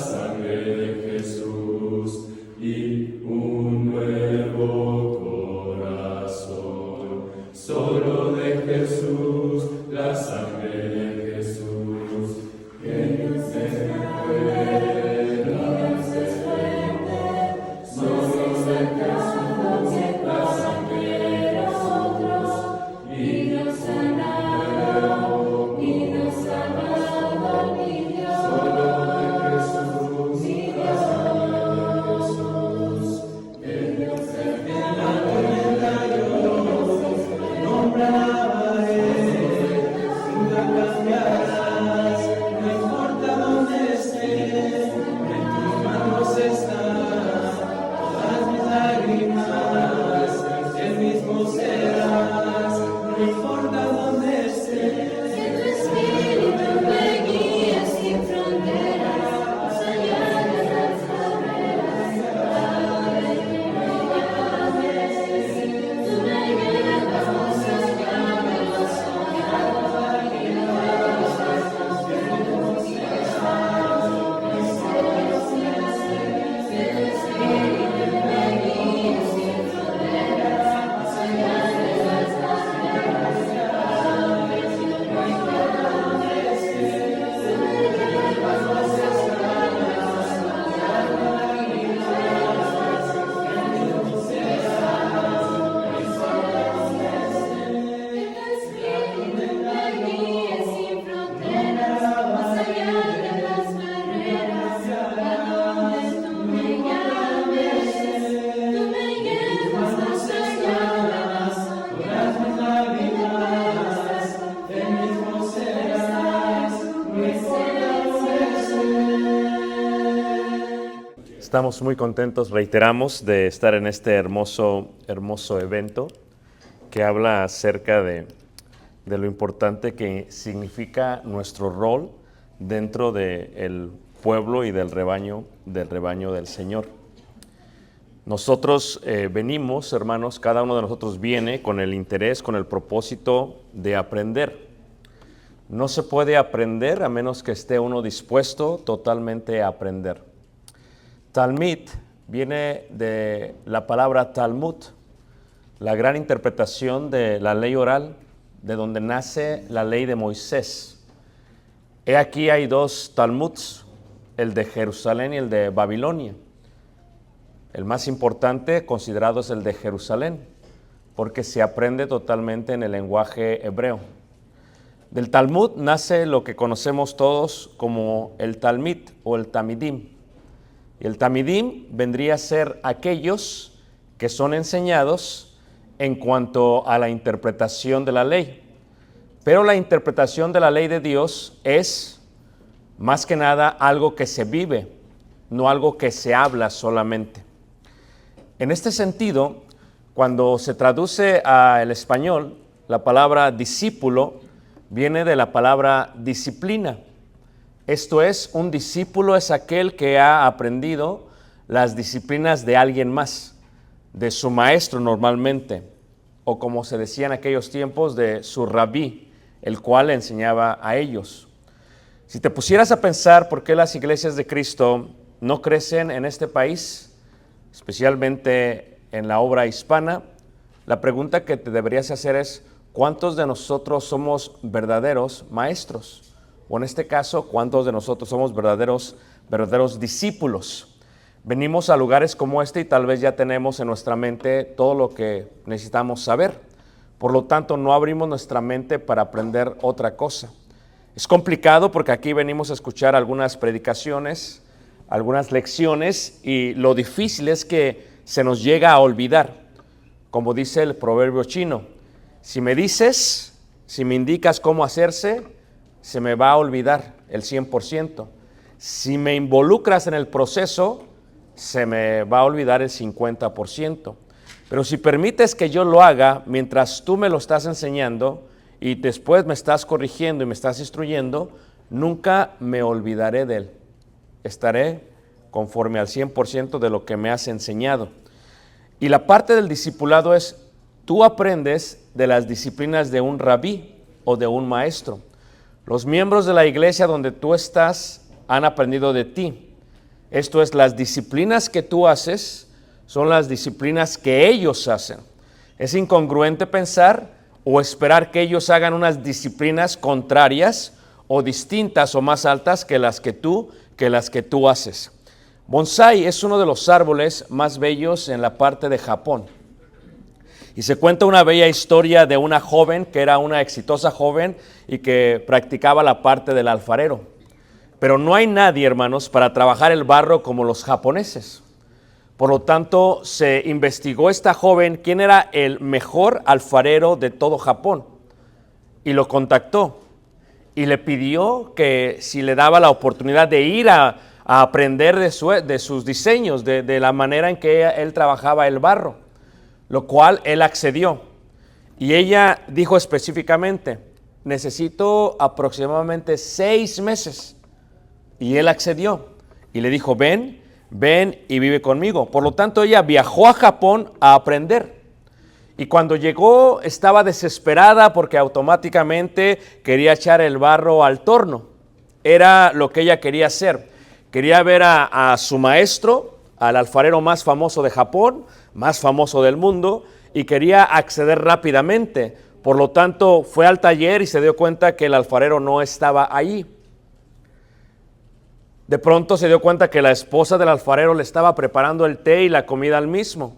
sangre de Jesús y un nuevo corazón. Solo de Jesús, la sangre de Jesús, que nos recuerda. Solo de Jesús, la sangre de nosotros, y nos sanado, y nos sanado, mi Dios. Solo de Jesús, mi Dios. Jesús, que Dios en la tormenta yo nombraré, nunca cambiarás, no importa dónde esté, en tus manos está todas mis lágrimas, el mismo serás, no importa dónde esté. Que tu espíritu me guíe sin fronteras, más allá de las barreras, cada vez que me llames, tú me llevas más allá de lo soñado, y no dejas confiarnos y dejarnos, que tu espíritu me guíe sin fronteras, más allá de las barreras, cada vez que me llames, tú me llevas más allá de lo soñado, y no dejas confiarnos y que tu espíritu me guíe sin fronteras, más allá de las barreras, a donde tú me llames, tú me llevas más allá de lo soñado, y no dejas confiarnos y dejarnos, Estamos muy contentos, reiteramos, de estar en este hermoso evento que habla acerca de lo importante que significa nuestro rol dentro del pueblo y del rebaño del Señor. Nosotros venimos, hermanos, cada uno de nosotros viene con el interés, con el propósito de aprender. No se puede aprender a menos que esté uno dispuesto totalmente a aprender. Talmid viene de la palabra Talmud, la gran interpretación de la ley oral, de donde nace la ley de Moisés. He aquí hay dos Talmuds, el de Jerusalén y el de Babilonia. El más importante considerado es el de Jerusalén, porque se aprende totalmente en el lenguaje hebreo. Del Talmud nace lo que conocemos todos como el Talmid o el Tamidim. Y el Tamidim vendría a ser aquellos que son enseñados en cuanto a la interpretación de la ley. Pero la interpretación de la ley de Dios es más que nada algo que se vive, no algo que se habla solamente. En este sentido, cuando se traduce al español, la palabra discípulo viene de la palabra disciplina. Esto es, un discípulo es aquel que ha aprendido las disciplinas de alguien más, de su maestro normalmente, o como se decía en aquellos tiempos, de su rabí, el cual le enseñaba a ellos. Si te pusieras a pensar por qué las iglesias de Cristo no crecen en este país, especialmente en la obra hispana, la pregunta que te deberías hacer es, ¿cuántos de nosotros somos verdaderos maestros? O en este caso, ¿cuántos de nosotros somos verdaderos discípulos? Venimos a lugares como este y tal vez ya tenemos en nuestra mente todo lo que necesitamos saber. Por lo tanto, no abrimos nuestra mente para aprender otra cosa. Es complicado porque aquí venimos a escuchar algunas predicaciones, algunas lecciones, y lo difícil es que se nos llega a olvidar. Como dice el proverbio chino, si me indicas cómo hacerse, se me va a olvidar el 100%. Si me involucras en el proceso, se me va a olvidar el 50%. Pero si permites que yo lo haga mientras tú me lo estás enseñando y después me estás corrigiendo y me estás instruyendo, nunca me olvidaré de él. Estaré conforme al 100% de lo que me has enseñado. Y la parte del discipulado es, tú aprendes de las disciplinas de un rabí o de un maestro. Los miembros de la iglesia donde tú estás han aprendido de ti. Esto es, las disciplinas que tú haces son las disciplinas que ellos hacen. Es incongruente pensar o esperar que ellos hagan unas disciplinas contrarias o distintas o más altas que las que tú haces. Bonsái es uno de los árboles más bellos en la parte de Japón. Y se cuenta una bella historia de una joven que era una exitosa joven y que practicaba la parte del alfarero. Pero no hay nadie, hermanos, para trabajar el barro como los japoneses. Por lo tanto, se investigó esta joven quién era el mejor alfarero de todo Japón. Y lo contactó. Y le pidió que si le daba la oportunidad de ir a aprender de sus diseños, de la manera en que él trabajaba el barro. Lo cual él accedió. Y ella dijo específicamente, necesito aproximadamente 6 meses. Y él accedió. Y le dijo, ven y vive conmigo. Por lo tanto, ella viajó a Japón a aprender. Y cuando llegó, estaba desesperada porque automáticamente quería echar el barro al torno. Era lo que ella quería hacer. Quería ver a su maestro, al alfarero más famoso de Japón, más famoso del mundo, y quería acceder rápidamente. Por lo tanto, fue al taller y se dio cuenta que el alfarero no estaba allí. De pronto se dio cuenta que la esposa del alfarero le estaba preparando el té y la comida al mismo.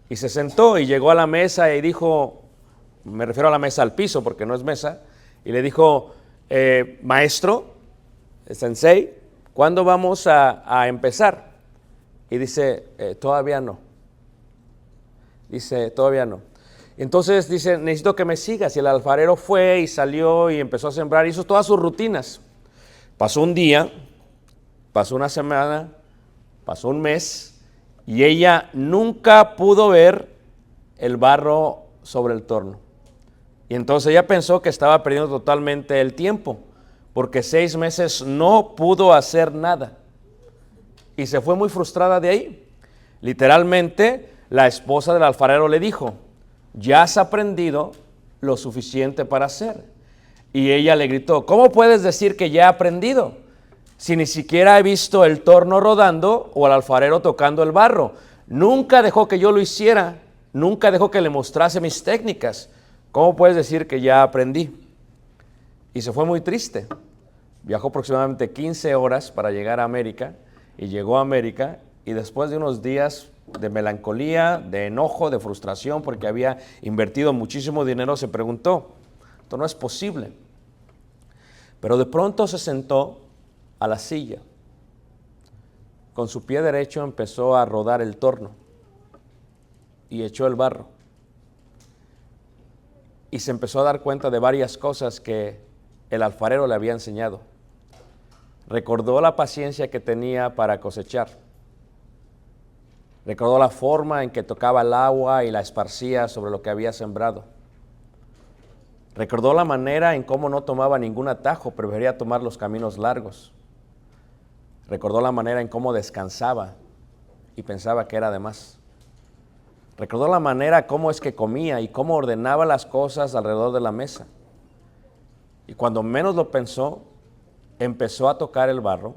Y se sentó y llegó a la mesa y dijo, me refiero a la mesa al piso porque no es mesa, y le dijo, maestro, sensei, ¿cuándo vamos a empezar? Y dice, todavía no. Dice, todavía no. Entonces dice, necesito que me sigas. Y el alfarero fue y salió y empezó a sembrar, hizo todas sus rutinas. Pasó un día, pasó una semana, pasó un mes, y ella nunca pudo ver el barro sobre el torno. Y entonces ella pensó que estaba perdiendo totalmente el tiempo, porque 6 meses no pudo hacer nada. Y se fue muy frustrada de ahí. Literalmente, la esposa del alfarero le dijo, ya has aprendido lo suficiente para hacer. Y ella le gritó, ¿cómo puedes decir que ya he aprendido? Si ni siquiera he visto el torno rodando o al alfarero tocando el barro. Nunca dejó que yo lo hiciera, nunca dejó que le mostrase mis técnicas. ¿Cómo puedes decir que ya aprendí? Y se fue muy triste. Viajó aproximadamente 15 horas para llegar a América y llegó a América y después de unos días de melancolía, de enojo, de frustración porque había invertido muchísimo dinero, se preguntó, esto no es posible. Pero de pronto se sentó a la silla. Con su pie derecho empezó a rodar el torno y echó el barro. Y se empezó a dar cuenta de varias cosas que el alfarero le había enseñado. Recordó la paciencia que tenía para cosechar. Recordó la forma en que tocaba el agua y la esparcía sobre lo que había sembrado. Recordó la manera en cómo no tomaba ningún atajo, prefería tomar los caminos largos. Recordó la manera en cómo descansaba y pensaba que era de más. Recordó la manera cómo es que comía y cómo ordenaba las cosas alrededor de la mesa. Y cuando menos lo pensó, empezó a tocar el barro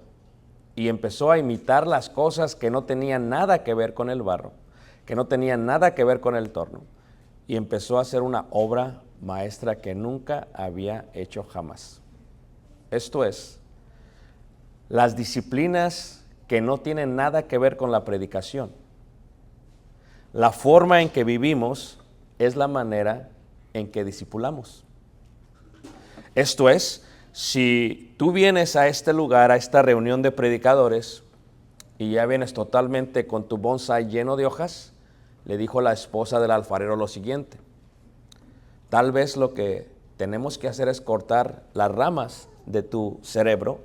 y empezó a imitar las cosas que no tenían nada que ver con el barro, que no tenían nada que ver con el torno. Y empezó a hacer una obra maestra que nunca había hecho jamás. Esto es, las disciplinas que no tienen nada que ver con la predicación. La forma en que vivimos es la manera en que discipulamos. Esto es, si tú vienes a este lugar, a esta reunión de predicadores, y ya vienes totalmente con tu bonsái lleno de hojas, le dijo la esposa del alfarero lo siguiente, tal vez lo que tenemos que hacer es cortar las ramas de tu cerebro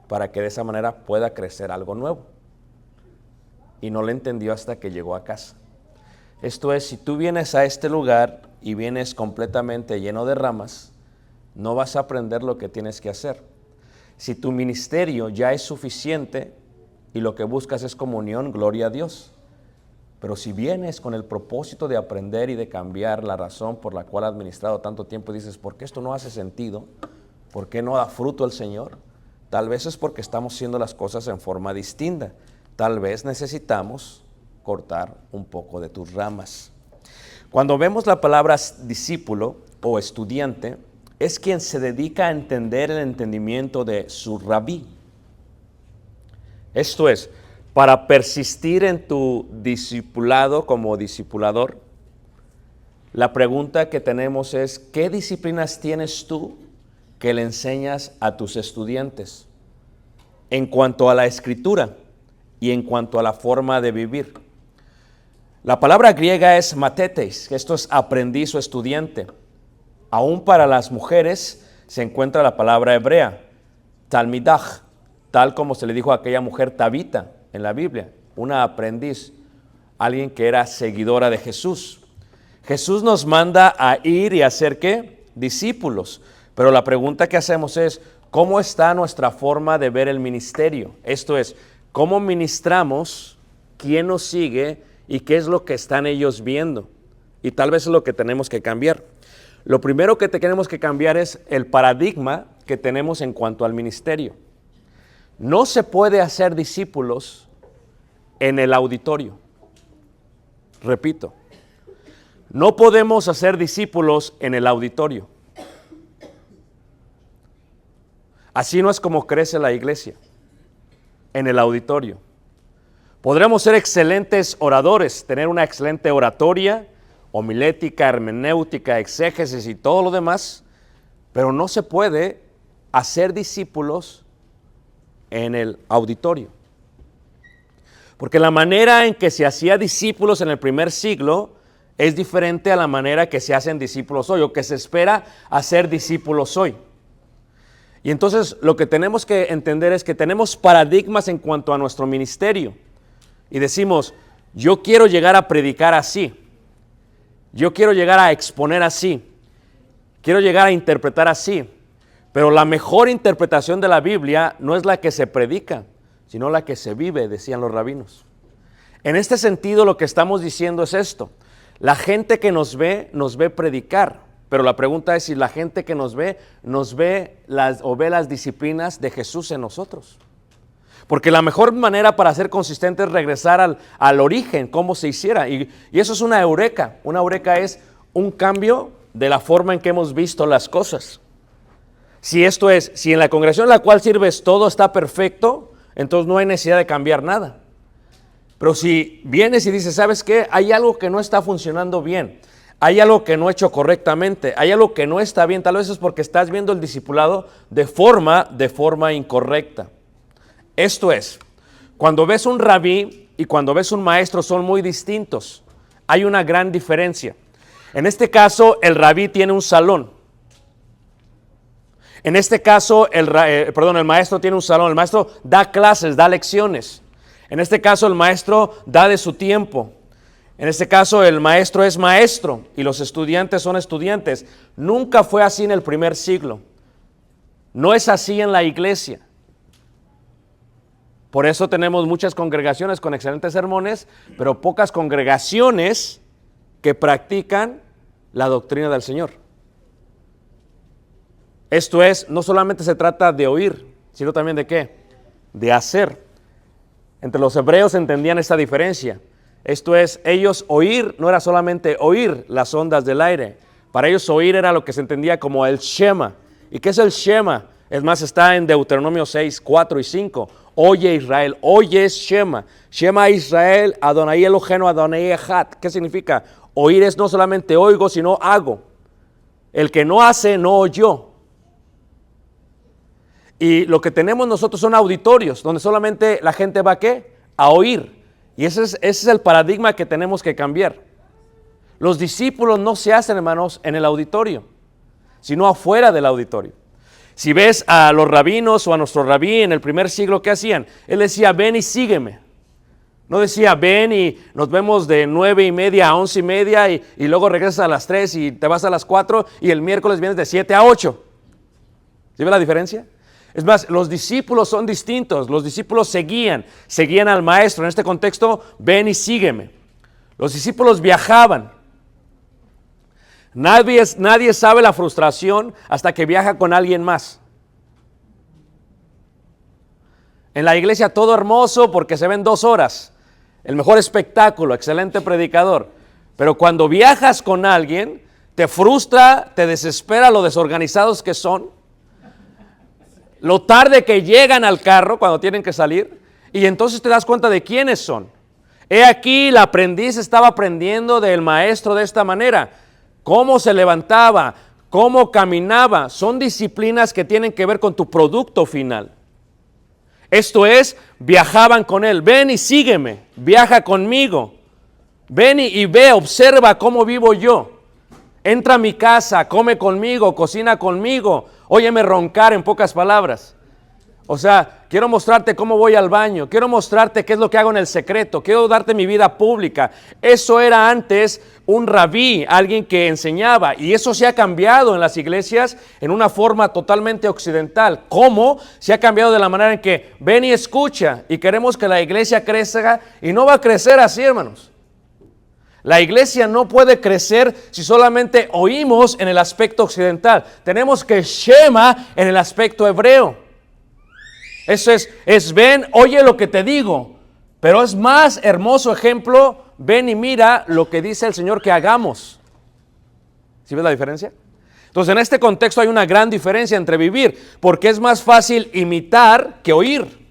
para que de esa manera pueda crecer algo nuevo. Y no le entendió hasta que llegó a casa. Esto es, si tú vienes a este lugar y vienes completamente lleno de ramas, no vas a aprender lo que tienes que hacer. Si tu ministerio ya es suficiente y lo que buscas es comunión, gloria a Dios. Pero si vienes con el propósito de aprender y de cambiar la razón por la cual has administrado tanto tiempo y dices, ¿por qué esto no hace sentido? ¿Por qué no da fruto el Señor? Tal vez es porque estamos haciendo las cosas en forma distinta. Tal vez necesitamos cortar un poco de tus ramas. Cuando vemos la palabra discípulo o estudiante, es quien se dedica a entender el entendimiento de su rabí. Esto es, para persistir en tu discipulado como discipulador, la pregunta que tenemos es, ¿qué disciplinas tienes tú que le enseñas a tus estudiantes en cuanto a la escritura y en cuanto a la forma de vivir? La palabra griega es matetes, que esto es aprendiz o estudiante. Aún para las mujeres se encuentra la palabra hebrea, talmidah, tal como se le dijo a aquella mujer Tabita en la Biblia, una aprendiz, alguien que era seguidora de Jesús. Jesús nos manda a ir y hacer ¿qué? Discípulos. Pero la pregunta que hacemos es, ¿cómo está nuestra forma de ver el ministerio? Esto es, ¿cómo ministramos? ¿Quién nos sigue? ¿Y qué es lo que están ellos viendo? Y tal vez es lo que tenemos que cambiar. Lo primero que tenemos que cambiar es el paradigma que tenemos en cuanto al ministerio. No se puede hacer discípulos en el auditorio. Repito, no podemos hacer discípulos en el auditorio. Así no es como crece la iglesia, en el auditorio. Podremos ser excelentes oradores, tener una excelente oratoria, homilética, hermenéutica, exégesis y todo lo demás, pero no se puede hacer discípulos en el auditorio. Porque la manera en que se hacía discípulos en el primer siglo es diferente a la manera que se hacen discípulos hoy, o que se espera hacer discípulos hoy. Y entonces lo que tenemos que entender es que tenemos paradigmas en cuanto a nuestro ministerio. Y decimos, yo quiero llegar a predicar así. Yo quiero llegar a exponer así. Quiero llegar a interpretar así. Pero la mejor interpretación de la Biblia no es la que se predica, sino la que se vive, decían los rabinos. En este sentido, lo que estamos diciendo es esto. La gente que nos ve predicar. Pero la pregunta es si la gente que nos ve las disciplinas de Jesús en nosotros. Porque la mejor manera para ser consistente es regresar al origen, cómo se hiciera. Y eso es una eureka. Una eureka es un cambio de la forma en que hemos visto las cosas. Si en la congregación en la cual sirves todo está perfecto, entonces no hay necesidad de cambiar nada. Pero si vienes y dices, ¿sabes qué? Hay algo que no está funcionando bien. Hay algo que no he hecho correctamente, hay algo que no está bien, tal vez es porque estás viendo el discipulado de forma incorrecta. Esto es, cuando ves un rabí y cuando ves un maestro son muy distintos. Hay una gran diferencia. En este caso, el rabí tiene un salón. En este caso, el maestro tiene un salón. El maestro da clases, da lecciones. En este caso, el maestro da de su tiempo. En este caso, el maestro es maestro y los estudiantes son estudiantes. Nunca fue así en el primer siglo. No es así en la iglesia. Por eso tenemos muchas congregaciones con excelentes sermones, pero pocas congregaciones que practican la doctrina del Señor. Esto es, no solamente se trata de oír, sino también de ¿qué? De hacer. Entre los hebreos entendían esta diferencia. Esto es, ellos oír no era solamente oír las ondas del aire. Para ellos oír era lo que se entendía como el Shema. ¿Y qué es el Shema? Es más, está en Deuteronomio 6, 4 y 5. Oye Israel, oye Shema. Shema Israel, Adonai Eloheinu, Adonai Echad. ¿Qué significa? Oír es no solamente oigo, sino hago. El que no hace, no oyó. Y lo que tenemos nosotros son auditorios, donde solamente la gente va ¿a qué? A oír. Y ese es el paradigma que tenemos que cambiar. Los discípulos no se hacen, hermanos, en el auditorio, sino afuera del auditorio. Si ves a los rabinos o a nuestro rabí en el primer siglo, ¿qué hacían? Él decía, ven y sígueme. No decía, ven y nos vemos de 9:30 a 11:30 y luego regresas a las 3 y te vas a las 4 y el miércoles vienes de 7 a 8. ¿Sí ve la diferencia? Es más, los discípulos son distintos. Los discípulos seguían al maestro. En este contexto, ven y sígueme. Los discípulos viajaban. Nadie sabe la frustración hasta que viaja con alguien más. En la iglesia todo hermoso porque se ven 2 horas. El mejor espectáculo, excelente predicador. Pero cuando viajas con alguien, te frustra, te desespera lo desorganizados que son, lo tarde que llegan al carro cuando tienen que salir, y entonces te das cuenta de quiénes son. He aquí, el aprendiz estaba aprendiendo del maestro de esta manera, cómo se levantaba, cómo caminaba. Son disciplinas que tienen que ver con tu producto final. Esto es, viajaban con él. Ven y sígueme, viaja conmigo. Ven y ve, observa cómo vivo yo. Entra a mi casa, come conmigo, cocina conmigo. Óyeme roncar, en pocas palabras. O sea, quiero mostrarte cómo voy al baño, quiero mostrarte qué es lo que hago en el secreto, quiero darte mi vida pública. Eso era antes un rabí, alguien que enseñaba, y eso se ha cambiado en las iglesias en una forma totalmente occidental. ¿Cómo? Se ha cambiado de la manera en que ven y escucha, y queremos que la iglesia crezca, y no va a crecer así, hermanos. La iglesia no puede crecer si solamente oímos en el aspecto occidental. Tenemos que shema en el aspecto hebreo. Eso es ven, oye lo que te digo. Pero es más hermoso ejemplo, ven y mira lo que dice el Señor que hagamos. ¿Sí ves la diferencia? Entonces en este contexto hay una gran diferencia entre vivir, porque es más fácil imitar que oír.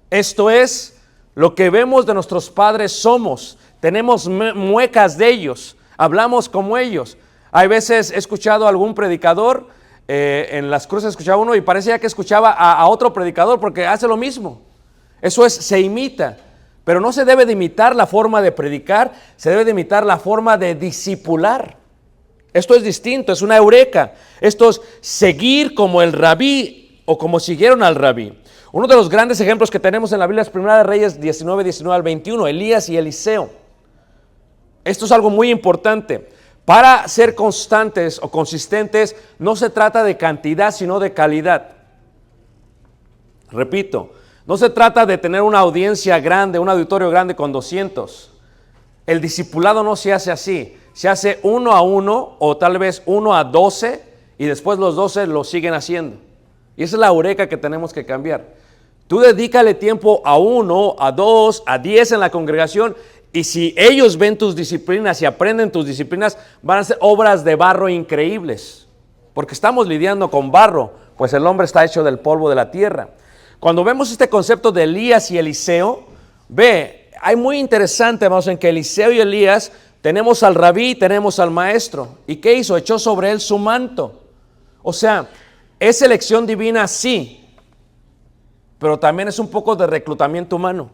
Esto es, lo que vemos de nuestros padres somos. Tenemos muecas de ellos, hablamos como ellos. Hay veces he escuchado a algún predicador, en las cruces escuchaba uno y parecía que escuchaba a otro predicador porque hace lo mismo. Eso es, se imita, pero no se debe de imitar la forma de predicar, se debe de imitar la forma de discipular. Esto es distinto, es una eureka. Esto es seguir como el rabí o como siguieron al rabí. Uno de los grandes ejemplos que tenemos en la Biblia es Primera de Reyes 19 al 21, Elías y Eliseo. Esto es algo muy importante. Para ser constantes o consistentes, no se trata de cantidad, sino de calidad. Repito, no se trata de tener una audiencia grande, un auditorio grande con 200. El discipulado no se hace así. Se hace 1 a 1 o tal vez 1 a 12 y después los 12 lo siguen haciendo. Y esa es la eureka que tenemos que cambiar. Tú dedícale tiempo a 1, a 2, a 10 en la congregación. Y si ellos ven tus disciplinas y aprenden tus disciplinas, van a ser obras de barro increíbles. Porque estamos lidiando con barro, pues el hombre está hecho del polvo de la tierra. Cuando vemos este concepto de Elías y Eliseo, hay muy interesante, vamos, en que Eliseo y Elías tenemos al rabí, tenemos al maestro. ¿Y qué hizo? Echó sobre él su manto. O sea, es elección divina, sí, pero también es un poco de reclutamiento humano.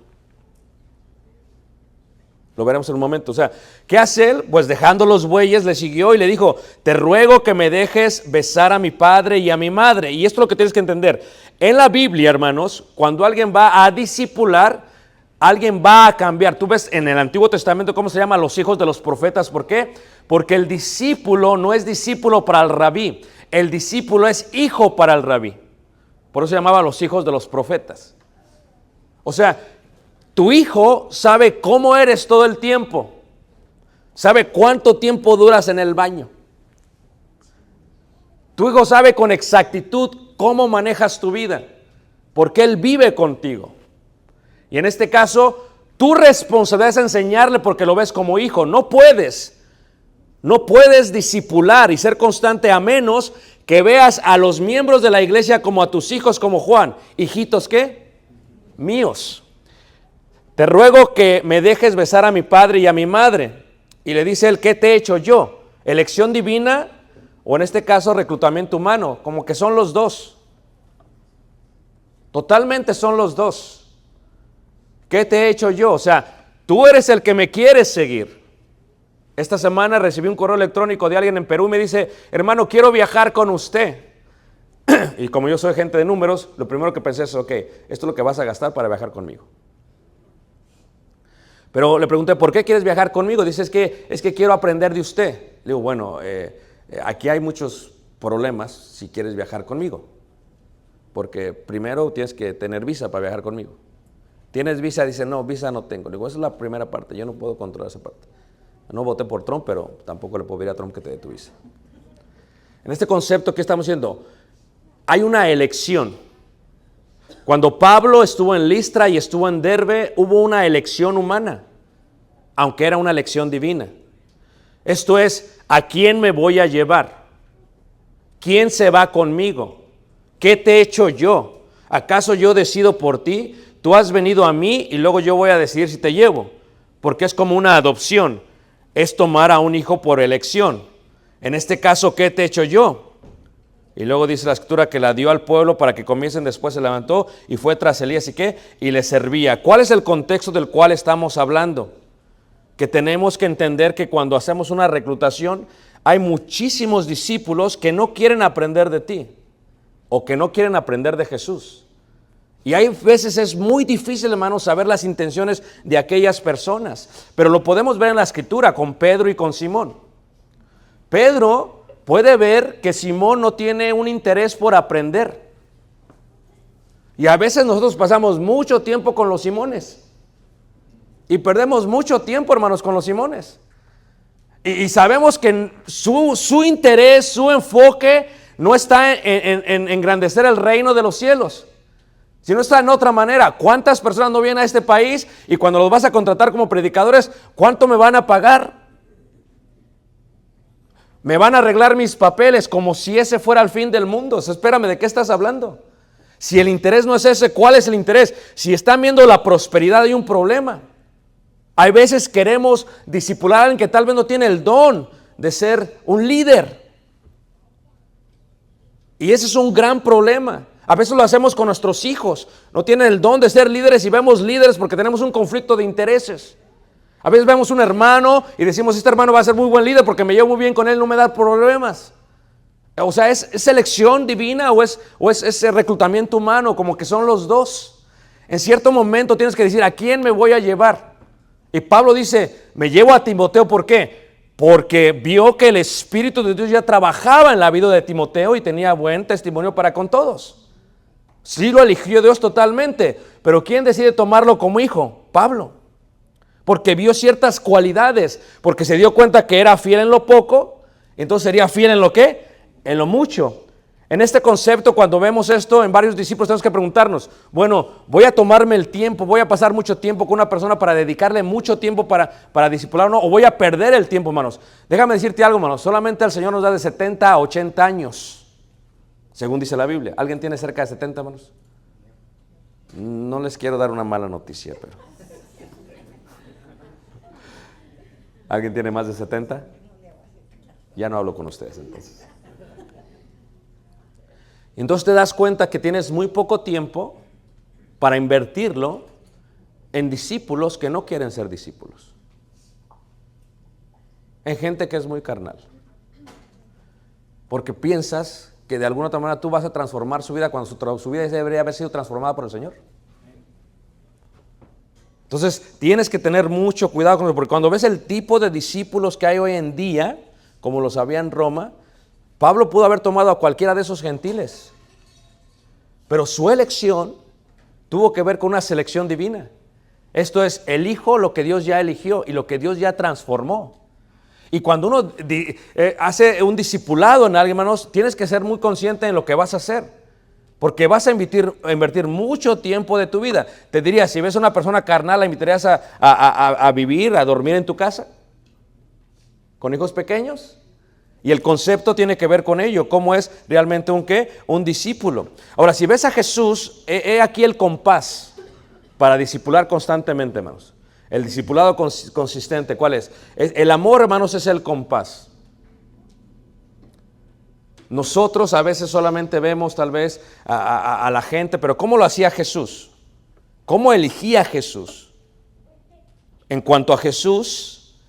Lo veremos en un momento. O sea, ¿qué hace él? Pues dejando los bueyes le siguió y le dijo, te ruego que me dejes besar a mi padre y a mi madre. Y esto es lo que tienes que entender. En la Biblia, hermanos, cuando alguien va a discipular, alguien va a cambiar. Tú ves en el Antiguo Testamento cómo se llama a los hijos de los profetas. ¿Por qué? Porque el discípulo no es discípulo para el rabí. El discípulo es hijo para el rabí. Por eso se llamaba a los hijos de los profetas. O sea, tu hijo sabe cómo eres todo el tiempo. Sabe cuánto tiempo duras en el baño. Tu hijo sabe con exactitud cómo manejas tu vida, porque él vive contigo. Y en este caso, tu responsabilidad es enseñarle porque lo ves como hijo. No puedes discipular y ser constante a menos que veas a los miembros de la iglesia como a tus hijos, como Juan. Hijitos, ¿qué? Míos. Te ruego que me dejes besar a mi padre y a mi madre. Y le dice él, ¿qué te he hecho yo? ¿Elección divina? O en este caso, reclutamiento humano. Como que son los dos. Totalmente son los dos. ¿Qué te he hecho yo? O sea, tú eres el que me quieres seguir. Esta semana recibí un correo electrónico de alguien en Perú y me dice, hermano, quiero viajar con usted. Y como yo soy gente de números, lo primero que pensé es, ok, esto es lo que vas a gastar para viajar conmigo. Pero le pregunté, ¿por qué quieres viajar conmigo? Dice, es que quiero aprender de usted. Le digo, bueno, aquí hay muchos problemas si quieres viajar conmigo. Porque primero tienes que tener visa para viajar conmigo. ¿Tienes visa? Dice, no, visa no tengo. Le digo, esa es la primera parte, yo no puedo controlar esa parte. No voté por Trump, pero tampoco le puedo pedir a Trump que te dé tu visa. En este concepto, ¿qué estamos haciendo? Hay una elección. Cuando Pablo estuvo en Listra y estuvo en Derbe, hubo una elección humana, aunque era una elección divina. Esto es, ¿a quién me voy a llevar? ¿Quién se va conmigo? ¿Qué te he hecho yo? ¿Acaso yo decido por ti? Tú has venido a mí y luego yo voy a decidir si te llevo, porque es como una adopción, es tomar a un hijo por elección. En este caso, ¿qué te he hecho yo? Y luego dice la escritura que la dio al pueblo para que comiesen, después se levantó y fue tras Elías y qué, y le servía. ¿Cuál es el contexto del cual estamos hablando? Que tenemos que entender que cuando hacemos una reclutación hay muchísimos discípulos que no quieren aprender de ti o que no quieren aprender de Jesús. Y hay veces es muy difícil, hermanos, saber las intenciones de aquellas personas, pero lo podemos ver en la escritura con Pedro y con Simón. Pedro puede ver que Simón no tiene un interés por aprender. Y a veces nosotros pasamos mucho tiempo con los Simones. Y perdemos mucho tiempo, hermanos, con los Simones. Y sabemos que su interés, su enfoque no está en engrandecer el reino de los cielos, sino está en otra manera. ¿Cuántas personas no vienen a este país y cuando los vas a contratar como predicadores, cuánto me van a pagar? Me van a arreglar mis papeles como si ese fuera el fin del mundo. Espérame, ¿de qué estás hablando? Si el interés no es ese, ¿cuál es el interés? Si están viendo la prosperidad, hay un problema. Hay veces queremos discipular a alguien que tal vez no tiene el don de ser un líder. Y ese es un gran problema. A veces lo hacemos con nuestros hijos. No tienen el don de ser líderes y vemos líderes porque tenemos un conflicto de intereses. A veces vemos un hermano y decimos, este hermano va a ser muy buen líder porque me llevo muy bien con él, no me da problemas. O sea, ¿es selección divina o es ese reclutamiento humano? Como que son los dos. En cierto momento tienes que decir, ¿a quién me voy a llevar? Y Pablo dice, me llevo a Timoteo, ¿por qué? Porque vio que el Espíritu de Dios ya trabajaba en la vida de Timoteo y tenía buen testimonio para con todos. Sí lo eligió Dios totalmente, pero ¿quién decide tomarlo como hijo? Pablo. Porque vio ciertas cualidades, porque se dio cuenta que era fiel en lo poco, entonces sería fiel en lo ¿qué? En lo mucho. En este concepto, cuando vemos esto en varios discípulos, tenemos que preguntarnos, bueno, voy a tomarme el tiempo, voy a pasar mucho tiempo con una persona para dedicarle mucho tiempo para discipular, ¿no? O voy a perder el tiempo, hermanos. Déjame decirte algo, hermanos, solamente el Señor nos da de 70 a 80 años, según dice la Biblia. ¿Alguien tiene cerca de 70, hermanos? No les quiero dar una mala noticia, pero... ¿Alguien tiene más de 70? Ya no hablo con ustedes entonces. Entonces te das cuenta que tienes muy poco tiempo para invertirlo en discípulos que no quieren ser discípulos. En gente que es muy carnal. Porque piensas que de alguna otra manera tú vas a transformar su vida cuando su vida debería haber sido transformada por el Señor. Entonces tienes que tener mucho cuidado con eso, porque cuando ves el tipo de discípulos que hay hoy en día, como los había en Roma, Pablo pudo haber tomado a cualquiera de esos gentiles, pero su elección tuvo que ver con una selección divina. Esto es, elijo lo que Dios ya eligió y lo que Dios ya transformó. Y cuando uno hace un discipulado en alguien, hermanos, tienes que ser muy consciente en lo que vas a hacer. Porque vas a invertir mucho tiempo de tu vida. Te diría, si ves a una persona carnal, ¿la invitarías a vivir, a dormir en tu casa? ¿Con hijos pequeños? Y el concepto tiene que ver con ello. ¿Cómo es realmente un qué? Un discípulo. Ahora, si ves a Jesús, he aquí el compás para discipular constantemente, hermanos. El discipulado consistente, ¿cuál es? El amor, hermanos, es el compás. Nosotros a veces solamente vemos tal vez a la gente, pero ¿cómo lo hacía Jesús? ¿Cómo elegía Jesús? En cuanto a Jesús,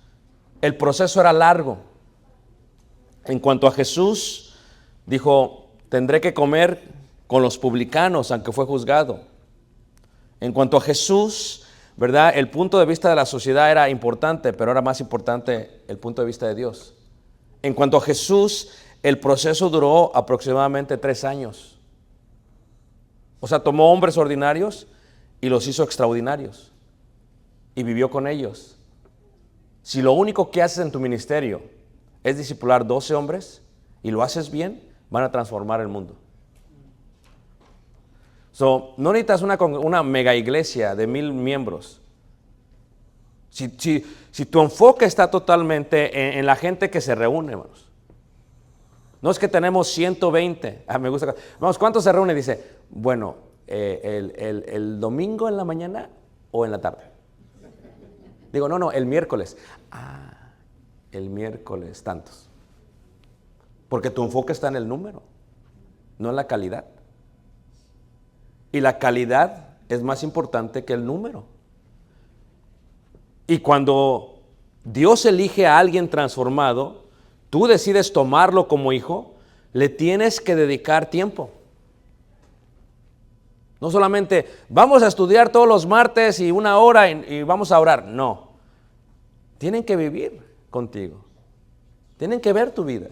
el proceso era largo. En cuanto a Jesús, dijo, tendré que comer con los publicanos, aunque fue juzgado. En cuanto a Jesús, ¿verdad? El punto de vista de la sociedad era importante, pero era más importante el punto de vista de Dios. En cuanto a Jesús, el proceso duró aproximadamente 3 años. O sea, tomó hombres ordinarios y los hizo extraordinarios. Y vivió con ellos. Si lo único que haces en tu ministerio es discipular 12 hombres y lo haces bien, van a transformar el mundo. No necesitas una mega iglesia de 1000 miembros. Si tu enfoque está totalmente en la gente que se reúne, hermanos. No es que tenemos 120. Me gusta. Vamos, ¿cuántos se reúnen? Dice, bueno, el domingo en la mañana o en la tarde. Digo, no, el miércoles. El miércoles, tantos. Porque tu enfoque está en el número, no en la calidad. Y la calidad es más importante que el número. Y cuando Dios elige a alguien transformado, tú decides tomarlo como hijo, le tienes que dedicar tiempo. No solamente vamos a estudiar todos los martes y 1 hora y vamos a orar. No. Tienen que vivir contigo. Tienen que ver tu vida.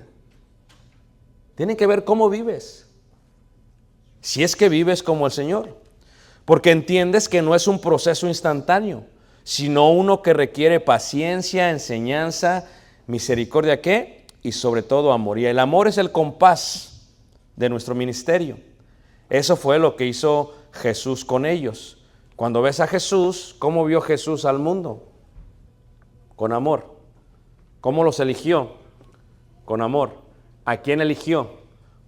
Tienen que ver cómo vives. Si es que vives como el Señor. Porque entiendes que no es un proceso instantáneo, sino uno que requiere paciencia, enseñanza, misericordia, ¿qué? Y sobre todo amor. Y el amor es el compás de nuestro ministerio. Eso fue lo que hizo Jesús con ellos. Cuando ves a Jesús, ¿cómo vio Jesús al mundo? Con amor. ¿Cómo los eligió? Con amor. ¿A quién eligió?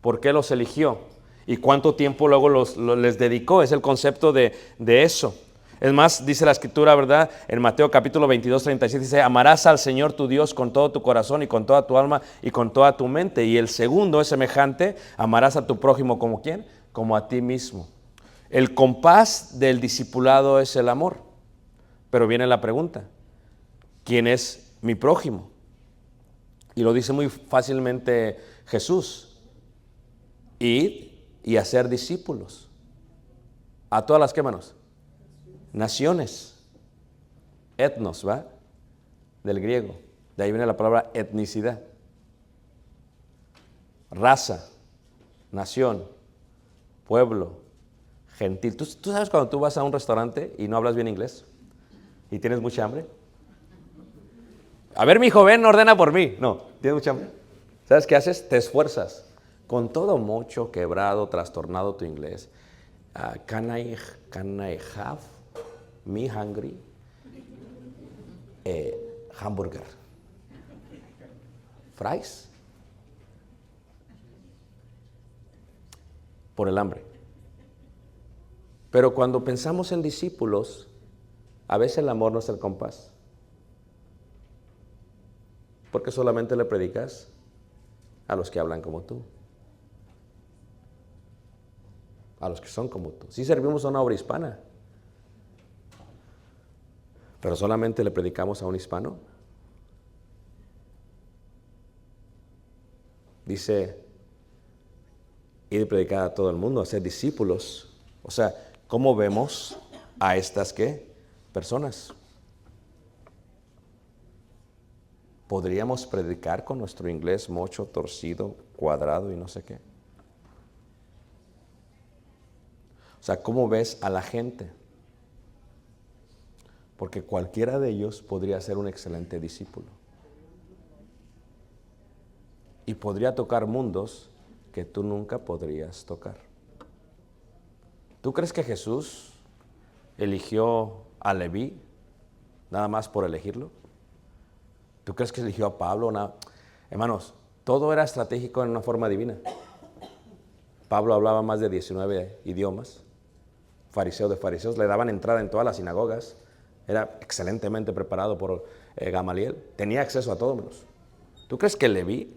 ¿Por qué los eligió? ¿Y cuánto tiempo luego les dedicó? Es el concepto de eso. Es más, dice la Escritura, ¿verdad? En Mateo capítulo 22, 37 dice, amarás al Señor tu Dios con todo tu corazón y con toda tu alma y con toda tu mente. Y el segundo es semejante, amarás a tu prójimo como ¿quién? Como a ti mismo. El compás del discipulado es el amor. Pero viene la pregunta, ¿quién es mi prójimo? Y lo dice muy fácilmente Jesús. Ir y hacer discípulos. ¿A todas las qué, manos? Naciones. Etnos, ¿va? Del griego. De ahí viene la palabra etnicidad. Raza, nación, pueblo, gentil. ¿Tú sabes cuando tú vas a un restaurante y no hablas bien inglés? ¿Y tienes mucha hambre? A ver, mi joven, ordena por mí. No, ¿tienes mucha hambre? ¿Sabes qué haces? Te esfuerzas. Con todo mucho quebrado, trastornado tu inglés. Can I have me hungry? Hamburger. Fries. Por el hambre. Pero cuando pensamos en discípulos, a veces el amor no es el compás. Porque solamente le predicas a los que hablan como tú. A los que son como tú. Sí servimos a una obra hispana, pero solamente le predicamos a un hispano. Dice, ir y predicar a todo el mundo, hacer discípulos. O sea, ¿cómo vemos a estas qué? Personas. ¿Podríamos predicar con nuestro inglés mocho, torcido, cuadrado y no sé qué? O sea, ¿cómo ves a la gente? Porque cualquiera de ellos podría ser un excelente discípulo. Y podría tocar mundos que tú nunca podrías tocar. ¿Tú crees que Jesús eligió a Leví nada más por elegirlo? ¿Tú crees que eligió a Pablo? Hermanos, todo era estratégico en una forma divina. Pablo hablaba más de 19 idiomas. Fariseo de fariseos, le daban entrada en todas las sinagogas, era excelentemente preparado por Gamaliel, tenía acceso a todo menos. ¿Tú crees que Leví,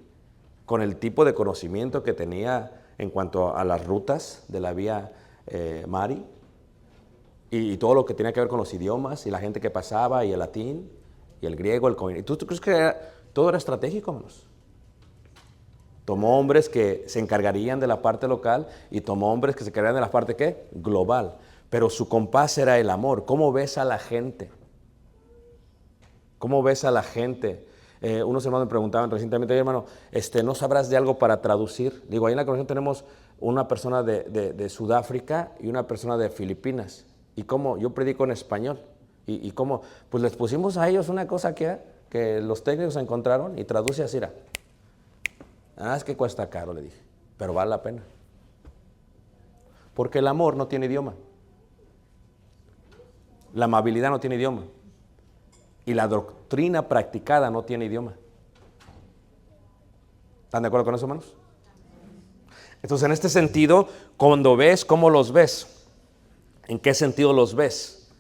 con el tipo de conocimiento que tenía en cuanto a las rutas de la vía Mari y todo lo que tenía que ver con los idiomas y la gente que pasaba y el latín y el griego, ¿tú crees que todo era estratégico, menos? Tomó hombres que se encargarían de la parte local y tomó hombres que se encargarían de la parte ¿qué? Global. Pero su compás era el amor. ¿Cómo ves a la gente? ¿Cómo ves a la gente? Unos hermanos me preguntaban recientemente, hermano, ¿no sabrás de algo para traducir? Digo, ahí en la congregación tenemos una persona de Sudáfrica y una persona de Filipinas. ¿Y cómo? Yo predico en español. ¿Y cómo? Pues les pusimos a ellos una cosa que los técnicos encontraron y traduce así. Es que cuesta caro, le dije, pero vale la pena. Porque el amor no tiene idioma. La amabilidad no tiene idioma. Y la doctrina practicada no tiene idioma. ¿Están de acuerdo con eso, hermanos? Entonces, en este sentido, cuando ves, ¿cómo los ves? ¿En qué sentido los ves?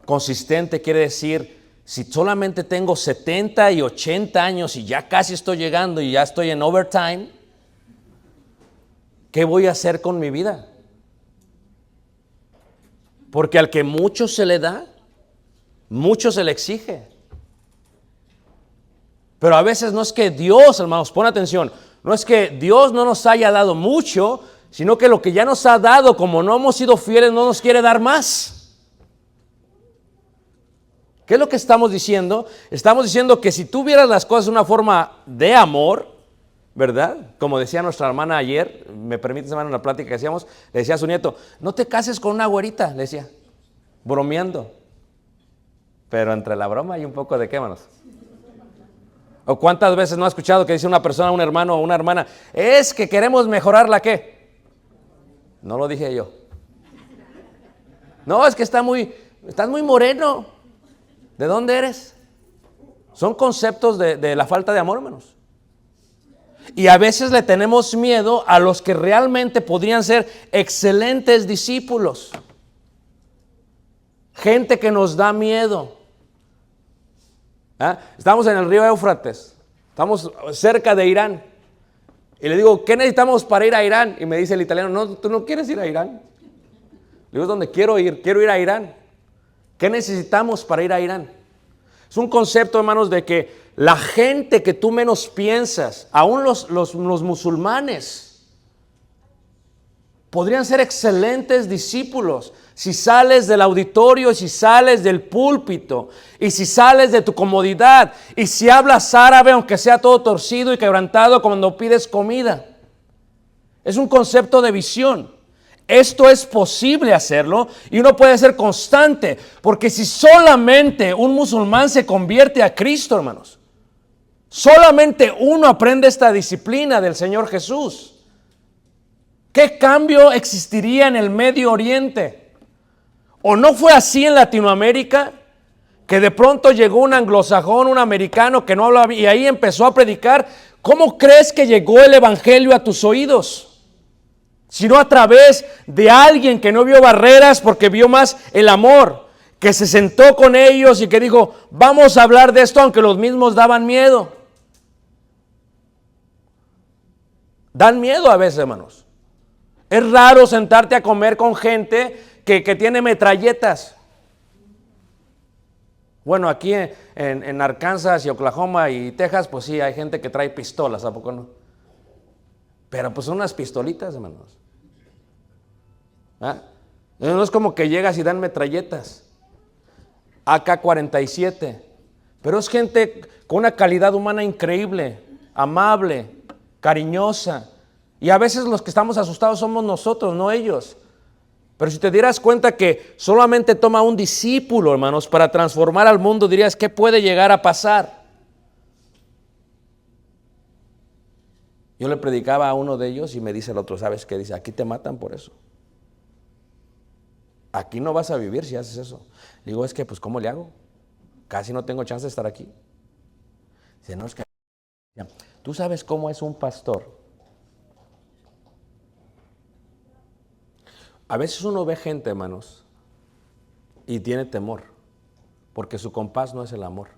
Consistente quiere decir, si solamente tengo 70 y 80 años y ya casi estoy llegando y ya estoy en overtime, ¿qué voy a hacer con mi vida? Porque al que mucho se le da, mucho se le exige. Pero a veces no es que Dios, hermanos, pon atención, no es que Dios no nos haya dado mucho, sino que lo que ya nos ha dado, como no hemos sido fieles, no nos quiere dar más. ¿Qué es lo que estamos diciendo? Estamos diciendo que si tú vieras las cosas de una forma de amor, ¿verdad? Como decía nuestra hermana ayer, me permite, hermano, en la plática que hacíamos, le decía a su nieto, no te cases con una güerita, le decía, bromeando. Pero entre la broma hay un poco de qué, hermanos. ¿O cuántas veces no ha escuchado que dice una persona, un hermano o una hermana, es que queremos mejorar la qué? No lo dije yo. No, es que estás muy moreno. ¿De dónde eres? Son conceptos de la falta de amor, hermanos. Y a veces le tenemos miedo a los que realmente podrían ser excelentes discípulos. Gente que nos da miedo. ¿Ah? Estamos en el río Éufrates. Estamos cerca de Irán. Y le digo, ¿qué necesitamos para ir a Irán? Y me dice el italiano, no, tú no quieres ir a Irán. Le digo, es donde quiero ir a Irán. ¿Qué necesitamos para ir a Irán? Es un concepto, hermanos, de que la gente que tú menos piensas, aún los musulmanes, podrían ser excelentes discípulos si sales del auditorio, y si sales del púlpito, y si sales de tu comodidad, y si hablas árabe, aunque sea todo torcido y quebrantado cuando pides comida. Es un concepto de visión. Esto es posible hacerlo y uno puede ser constante, porque si solamente un musulmán se convierte a Cristo, hermanos, solamente uno aprende esta disciplina del Señor Jesús, ¿qué cambio existiría en el Medio Oriente? ¿O no fue así en Latinoamérica? Que de pronto llegó un anglosajón, un americano que no hablaba y ahí empezó a predicar. ¿Cómo crees que llegó el evangelio a tus oídos? Sino a través de alguien que no vio barreras porque vio más el amor, que se sentó con ellos y que dijo, vamos a hablar de esto aunque los mismos daban miedo. Dan miedo a veces, hermanos. Es raro sentarte a comer con gente que tiene metralletas. Bueno, aquí en Arkansas y Oklahoma y Texas, pues sí, hay gente que trae pistolas, ¿a poco no? Pero pues son unas pistolitas, hermanos. ¿Ah? No es como que llegas y dan metralletas. AK-47. Pero es gente con una calidad humana increíble, amable, cariñosa. Y a veces los que estamos asustados somos nosotros, no ellos. Pero si te dieras cuenta que solamente toma un discípulo, hermanos, para transformar al mundo, dirías, ¿qué puede llegar a pasar? Yo le predicaba a uno de ellos y me dice el otro, ¿sabes qué? Dice, aquí te matan por eso. Aquí no vas a vivir si haces eso. Le digo, es que, pues, ¿cómo le hago? Casi no tengo chance de estar aquí. Dice, no, es que... ¿Tú sabes cómo es un pastor? A veces uno ve gente, hermanos, y tiene temor, porque su compás no es el amor.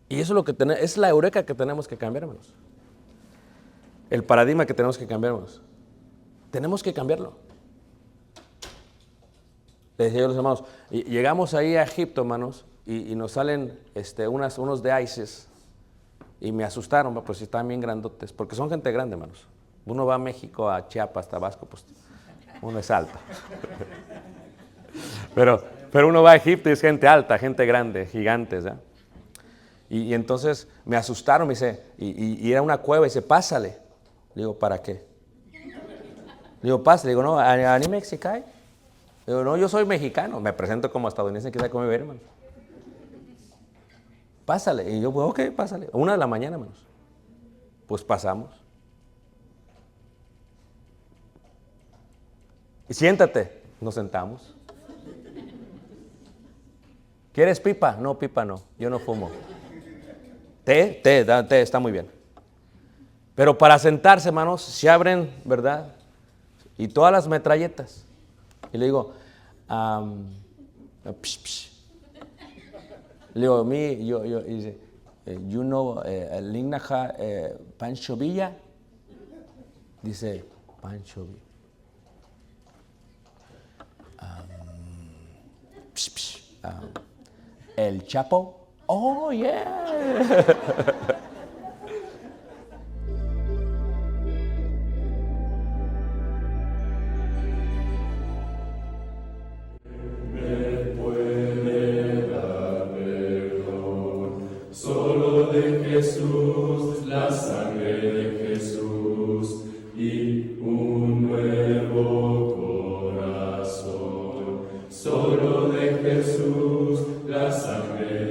Y eso es lo que es la eureka que tenemos que cambiar, hermanos. El paradigma que tenemos que cambiar, hermanos. Tenemos que cambiarlo. Les decía yo a los hermanos, y llegamos ahí a Egipto, hermanos, y nos salen unos de ISIS, y me asustaron, pues están bien grandotes, porque son gente grande, hermanos. Uno va a México, a Chiapas, Tabasco, pues uno es alto. Pero uno va a Egipto y es gente alta, gente grande, gigantes, ¿eh? Y entonces me asustaron, me dice, y era una cueva, y dice, pásale. Le digo, ¿para qué? Le digo, pásale. Le digo, no, ¿ani mexicano? Le digo, no, yo soy mexicano. Me presento como estadounidense, quizá como ver, hermano. Pásale. Y yo, pues, ok, pásale. 1 de la mañana, hermanos. Pues pasamos. Siéntate. Nos sentamos. ¿Quieres pipa? No, pipa no. Yo no fumo. Té, está muy bien. Pero para sentarse, hermanos, se abren, ¿verdad? Y todas las metralletas. Y le digo, psh, psh. Le digo, dice, you know, Lignaja Pancho Villa. Dice, Pancho Villa. Psh, psh, El Chapo. Oh, yeah. Solo de Jesús, la sangre de Jesús y un nuevo corazón. Solo de Jesús, la sangre